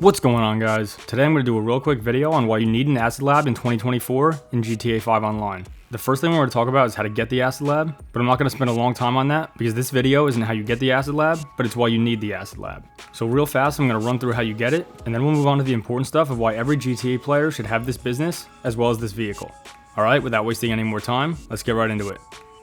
What's going on, guys? Today I'm going to do a real quick video on why you need an acid lab in 2024 in GTA 5 Online. The first thing we're going to talk about is how to get the acid lab, but I'm not going to spend a long time on that because this video isn't how you get the acid lab, but it's why you need the acid lab. So real fast, I'm going to run through how you get it, and then we'll move on to the important stuff of why every GTA player should have this business as well as this vehicle. Alright, without wasting any more time, let's get right into it.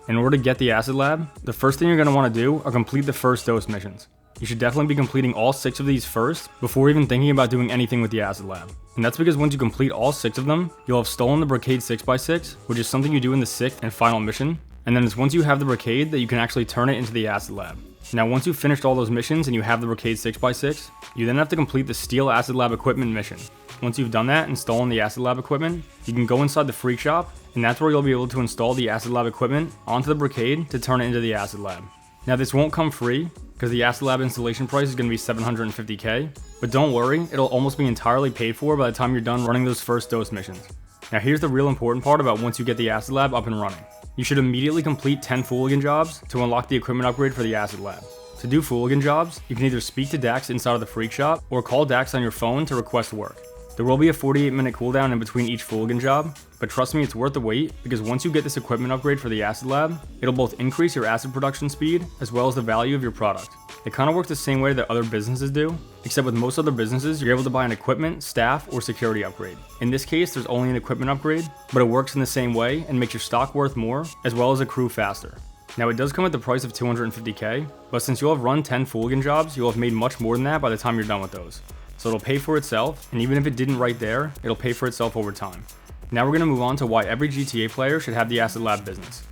In order to get the acid lab, the first thing you're going to want to do are complete the first dose missions. You should definitely be completing all 6 of these first before even thinking about doing anything with the acid lab. And that's because once you complete all 6 of them, you'll have stolen the Brickade 6x6, which is something you do in the 6th and final mission. And then it's once you have the Brickade that you can actually turn it into the acid lab. Now once you've finished all those missions and you have the Brickade 6x6, you then have to complete the Steal Acid Lab Equipment mission. Once you've done that and stolen the acid lab equipment, you can go inside the Freakshop, and that's where you'll be able to install the acid lab equipment onto the Brickade to turn it into the acid lab. Now this won't come free, because the acid lab installation price is going to be $750k, but don't worry, it'll almost be entirely paid for by the time you're done running those first dose missions. Now here's the real important part about once you get the acid lab up and running. You should immediately complete 10 Fooligan jobs to unlock the equipment upgrade for the acid lab. To do Fooligan jobs, you can either speak to Dax inside of the Freakshop, or call Dax on your phone to request work. There will be a 48-minute cooldown in between each Fooligan job, but trust me, it's worth the wait, because once you get this equipment upgrade for the acid lab, it'll both increase your acid production speed as well as the value of your product. It kind of works the same way that other businesses do, except with most other businesses, you're able to buy an equipment, staff, or security upgrade. In this case, there's only an equipment upgrade, but it works in the same way and makes your stock worth more, as well as accrue faster. Now it does come at the price of $250k, but since you'll have run 10 Fooligan jobs, you'll have made much more than that by the time you're done with those. So it'll pay for itself, and even if it didn't right there, it'll pay for itself over time. Now we're going to move on to why every GTA player should have the acid lab business.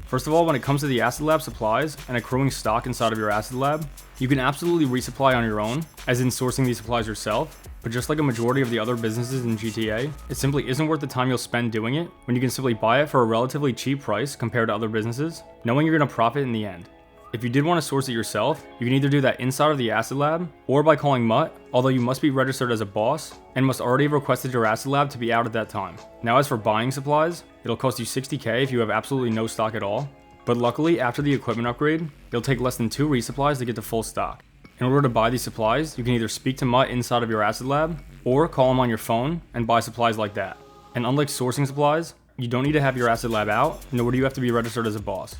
First of all, when it comes to the acid lab supplies and accruing stock inside of your acid lab, you can absolutely resupply on your own, as in sourcing these supplies yourself, but just like a majority of the other businesses in GTA, it simply isn't worth the time you'll spend doing it when you can simply buy it for a relatively cheap price compared to other businesses, knowing you're going to profit in the end. If you did want to source it yourself, you can either do that inside of the acid lab, or by calling Mutt, although you must be registered as a boss, and must already have requested your acid lab to be out at that time. Now as for buying supplies, it'll cost you $60k if you have absolutely no stock at all, but luckily after the equipment upgrade, it'll take less than 2 resupplies to get to full stock. In order to buy these supplies, you can either speak to Mutt inside of your acid lab, or call him on your phone and buy supplies like that. And unlike sourcing supplies, you don't need to have your acid lab out, nor do you have to be registered as a boss.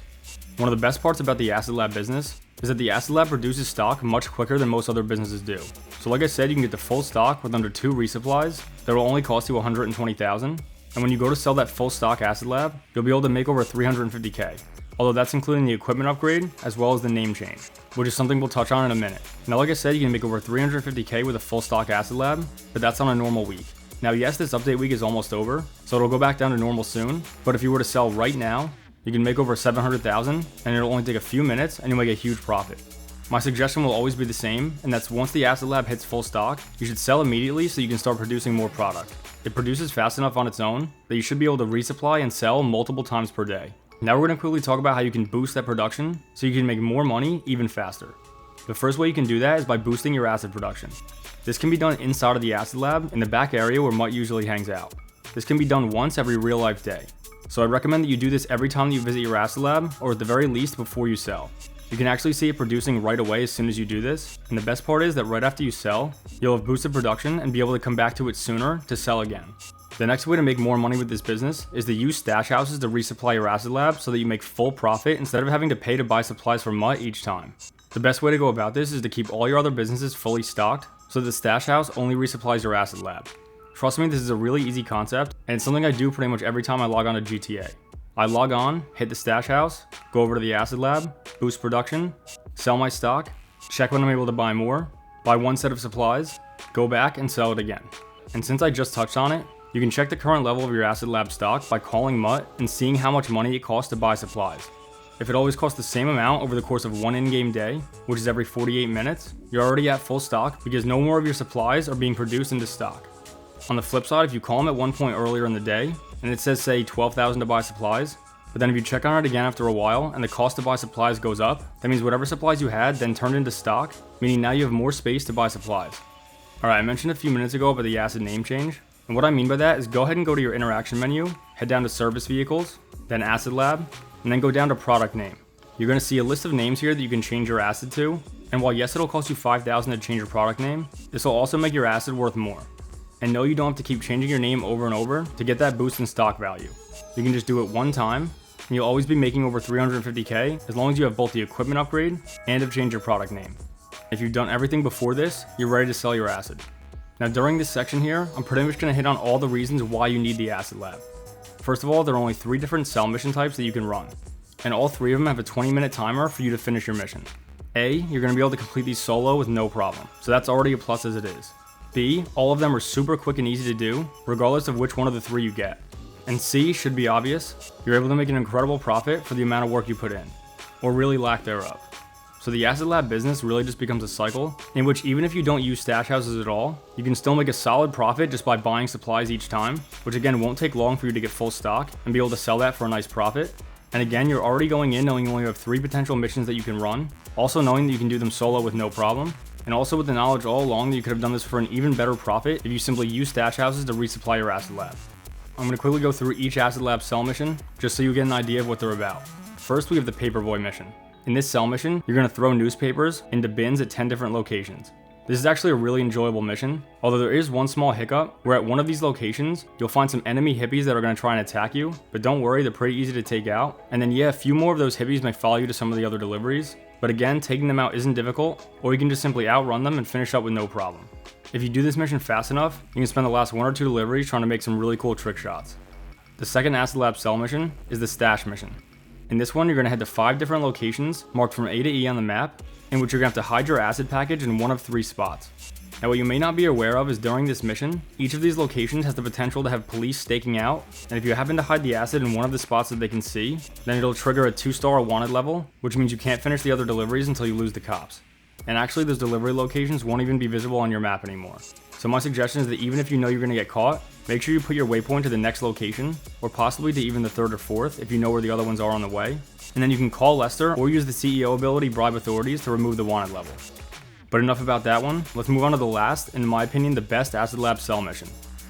One of the best parts about the acid lab business is that the acid lab produces stock much quicker than most other businesses do. So like I said, you can get the full stock with under 2 resupplies that will only cost you $120,000, and when you go to sell that full stock acid lab, you'll be able to make over $350k. Although that's including the equipment upgrade as well as the name change, which is something we'll touch on in a minute. Now like I said, you can make over $350k with a full stock acid lab, but that's on a normal week. Now yes, this update week is almost over, so it'll go back down to normal soon, but if you were to sell right now, you can make over $700,000, and it'll only take a few minutes and you'll make a huge profit. My suggestion will always be the same, and that's once the acid lab hits full stock, you should sell immediately so you can start producing more product. It produces fast enough on its own that you should be able to resupply and sell multiple times per day. Now we're going to quickly talk about how you can boost that production so you can make more money even faster. The first way you can do that is by boosting your acid production. This can be done inside of the acid lab in the back area where Mutt usually hangs out. This can be done once every real life day. So I'd recommend that you do this every time that you visit your acid lab, or at the very least before you sell. You can actually see it producing right away as soon as you do this, and the best part is that right after you sell, you'll have boosted production and be able to come back to it sooner to sell again. The next way to make more money with this business is to use stash houses to resupply your acid lab so that you make full profit instead of having to pay to buy supplies from Mutt each time. The best way to go about this is to keep all your other businesses fully stocked so that the stash house only resupplies your acid lab. Trust me, this is a really easy concept, and it's something I do pretty much every time I log on to GTA. I log on, hit the stash house, go over to the acid lab, boost production, sell my stock, check when I'm able to buy more, buy one set of supplies, go back and sell it again. And since I just touched on it, you can check the current level of your acid lab stock by calling Mutt and seeing how much money it costs to buy supplies. If it always costs the same amount over the course of one in-game day, which is every 48 minutes, you're already at full stock because no more of your supplies are being produced into stock. On the flip side, if you call him at one point earlier in the day, and it says say $12,000 to buy supplies, but then if you check on it again after a while and the cost to buy supplies goes up, that means whatever supplies you had then turned into stock, meaning now you have more space to buy supplies. Alright, I mentioned a few minutes ago about the acid name change, and what I mean by that is go ahead and go to your interaction menu, head down to service vehicles, then acid lab, and then go down to product name. You're going to see a list of names here that you can change your acid to, And while yes, it'll cost you 5,000 to change your product name, this will also make your asset worth more. And no, you don't have to keep changing your name over and over to get that boost in stock value. You can just do it one time, and you'll always be making over 350K as long as you have both the equipment upgrade and have changed your product name. If you've done everything before this, you're ready to sell your asset. Now during this section here, I'm pretty much going to hit on all the reasons why you need the Asset Lab. First of all, there are only 3 different sell mission types that you can run, and all 3 of them have a 20-minute timer for you to finish your mission. A, you're going to be able to complete these solo with no problem, so that's already a plus as it is. B, all of them are super quick and easy to do, regardless of which one of the 3 you get. And C, should be obvious, you're able to make an incredible profit for the amount of work you put in, or really lack thereof. So the Asset Lab business really just becomes a cycle in which even if you don't use stash houses at all, you can still make a solid profit just by buying supplies each time, which again won't take long for you to get full stock and be able to sell that for a nice profit. And again, you're already going in knowing you only have 3 potential missions that you can run, also knowing that you can do them solo with no problem, and also with the knowledge all along that you could have done this for an even better profit if you simply use stash houses to resupply your Asset Lab. I'm going to quickly go through each Asset Lab sell mission just so you get an idea of what they're about. First, we have the Paperboy mission. In this sell mission, you're going to throw newspapers into bins at 10 different locations. This is actually a really enjoyable mission, although there is one small hiccup where at one of these locations, you'll find some enemy hippies that are going to try and attack you, but don't worry, they're pretty easy to take out. And then yeah, a few more of those hippies may follow you to some of the other deliveries, but again, taking them out isn't difficult, or you can just simply outrun them and finish up with no problem. If you do this mission fast enough, you can spend the last 1 or 2 deliveries trying to make some really cool trick shots. The second Asset Lab sell mission is the Stash mission. In this one, you're going to head to 5 different locations marked from A to E on the map, in which you're going to have to hide your asset package in one of 3 spots. Now what you may not be aware of is during this mission, each of these locations has the potential to have police staking out, and if you happen to hide the asset in one of the spots that they can see, then it'll trigger a 2-star wanted level, which means you can't finish the other deliveries until you lose the cops. And actually those delivery locations won't even be visible on your map anymore. So my suggestion is that even if you know you're going to get caught, make sure you put your waypoint to the next location, or possibly to even the 3rd or 4th if you know where the other ones are on the way, and then you can call Lester or use the CEO ability Bribe Authorities to remove the wanted level. But enough about that one, let's move on to the last, and in my opinion the best Asset Lab sell mission.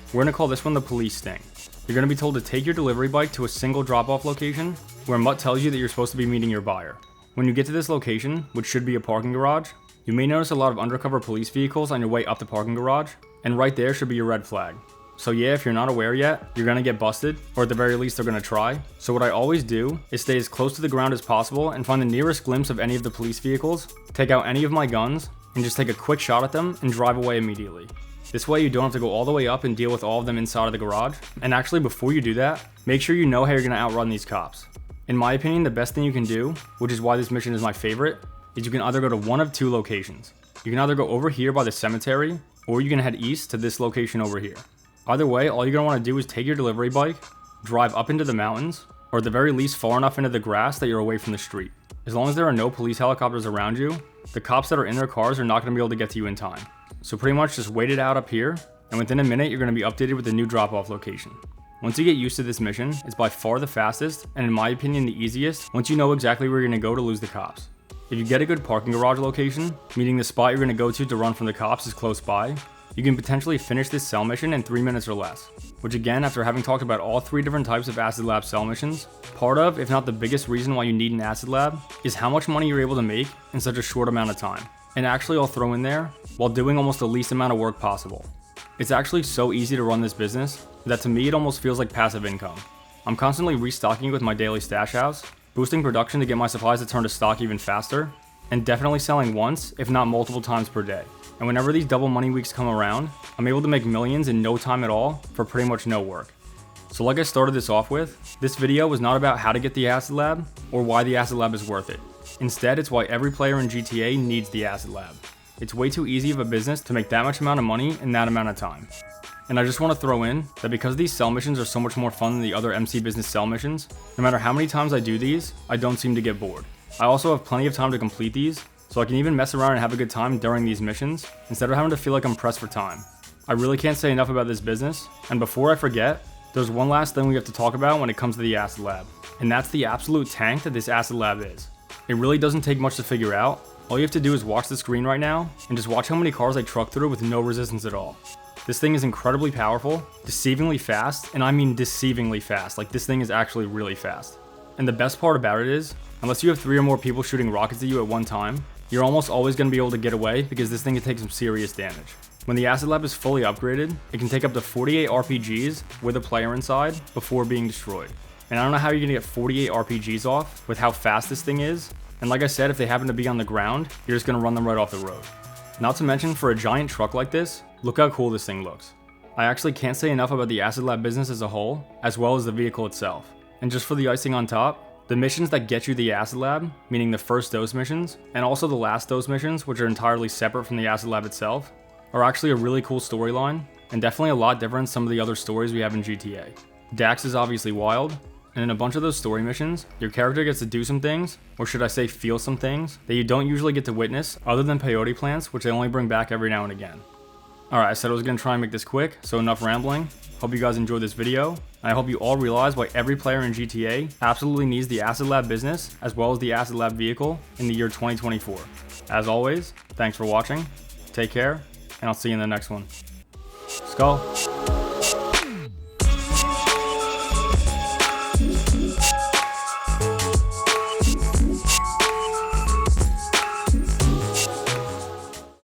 We're going to call this one the Police Sting. You're going to be told to take your delivery bike to a single drop-off location, where Mutt tells you that you're supposed to be meeting your buyer. When you get to this location, which should be a parking garage, you may notice a lot of undercover police vehicles on your way up the parking garage, and right there should be your red flag. So yeah, if you're not aware yet, you're gonna get busted, or at the very least they're gonna try. So what I always do is stay as close to the ground as possible and find the nearest glimpse of any of the police vehicles, take out any of my guns, and just take a quick shot at them and drive away immediately. This way you don't have to go all the way up and deal with all of them inside of the garage. And actually before you do that, make sure you know how you're gonna outrun these cops. In my opinion, the best thing you can do, which is why this mission is my favorite, is you can either go to one of 2 locations. You can either go over here by the cemetery, or you can head east to this location over here. Either way, all you're going to want to do is take your delivery bike, drive up into the mountains, or at the very least far enough into the grass that you're away from the street. As long as there are no police helicopters around you, the cops that are in their cars are not going to be able to get to you in time. So pretty much just wait it out up here, and within a minute you're going to be updated with the new drop-off location. Once you get used to this mission, it's by far the fastest, and in my opinion the easiest, once you know exactly where you're going to go to lose the cops. If you get a good parking garage location, meaning the spot you're going to go to run from the cops is close by, you can potentially finish this sell mission in 3 minutes or less. Which again, after having talked about all 3 different types of Asset Lab sell missions, part of, if not the biggest reason why you need an Asset Lab, is how much money you're able to make in such a short amount of time. And actually I'll throw in there, while doing almost the least amount of work possible. It's actually so easy to run this business, that to me it almost feels like passive income. I'm constantly restocking with my daily stash house, boosting production to get my supplies to turn to stock even faster, and definitely selling once, if not multiple times per day. And whenever these double money weeks come around, I'm able to make millions in no time at all for pretty much no work. So like I started this off with, this video was not about how to get the Asset Lab or why the Asset Lab is worth it. Instead, it's why every player in GTA needs the Asset Lab. It's way too easy of a business to make that much amount of money in that amount of time. And I just want to throw in that because these sell missions are so much more fun than the other MC business sell missions, no matter how many times I do these, I don't seem to get bored. I also have plenty of time to complete these, so I can even mess around and have a good time during these missions, instead of having to feel like I'm pressed for time. I really can't say enough about this business, and before I forget, there's one last thing we have to talk about when it comes to the Asset Lab, and that's the absolute tank that this Asset Lab is. It really doesn't take much to figure out. All you have to do is watch the screen right now, and just watch how many cars I truck through with no resistance at all. This thing is incredibly powerful, deceivingly fast, and I mean deceivingly fast, like this thing is actually really fast. And the best part about it is, unless you have 3 or more people shooting rockets at you at one time, you're almost always going to be able to get away because this thing can take some serious damage. When the acid lab is fully upgraded, it can take up to 48 RPGs with a player inside before being destroyed. And I don't know how you're going to get 48 RPGs off with how fast this thing is. And like I said, if they happen to be on the ground, you're just going to run them right off the road. Not to mention, for a giant truck like this, look how cool this thing looks. I actually can't say enough about the acid lab business as a whole, as well as the vehicle itself. And just for the icing on top, the missions that get you the acid lab, meaning the first dose missions, and also the last dose missions, which are entirely separate from the acid lab itself, are actually a really cool storyline, and definitely a lot different than some of the other stories we have in GTA. Dax is obviously wild, and in a bunch of those story missions, your character gets to do some things, or should I say feel some things, that you don't usually get to witness other than peyote plants, which they only bring back every now and again. Alright, I said I was going to try and make this quick, so enough rambling. Hope you guys enjoyed this video, and I hope you all realize why every player in GTA absolutely needs the acid lab business, as well as the acid lab vehicle, in the year 2024. As always, thanks for watching, take care, and I'll see you in the next one. Skull.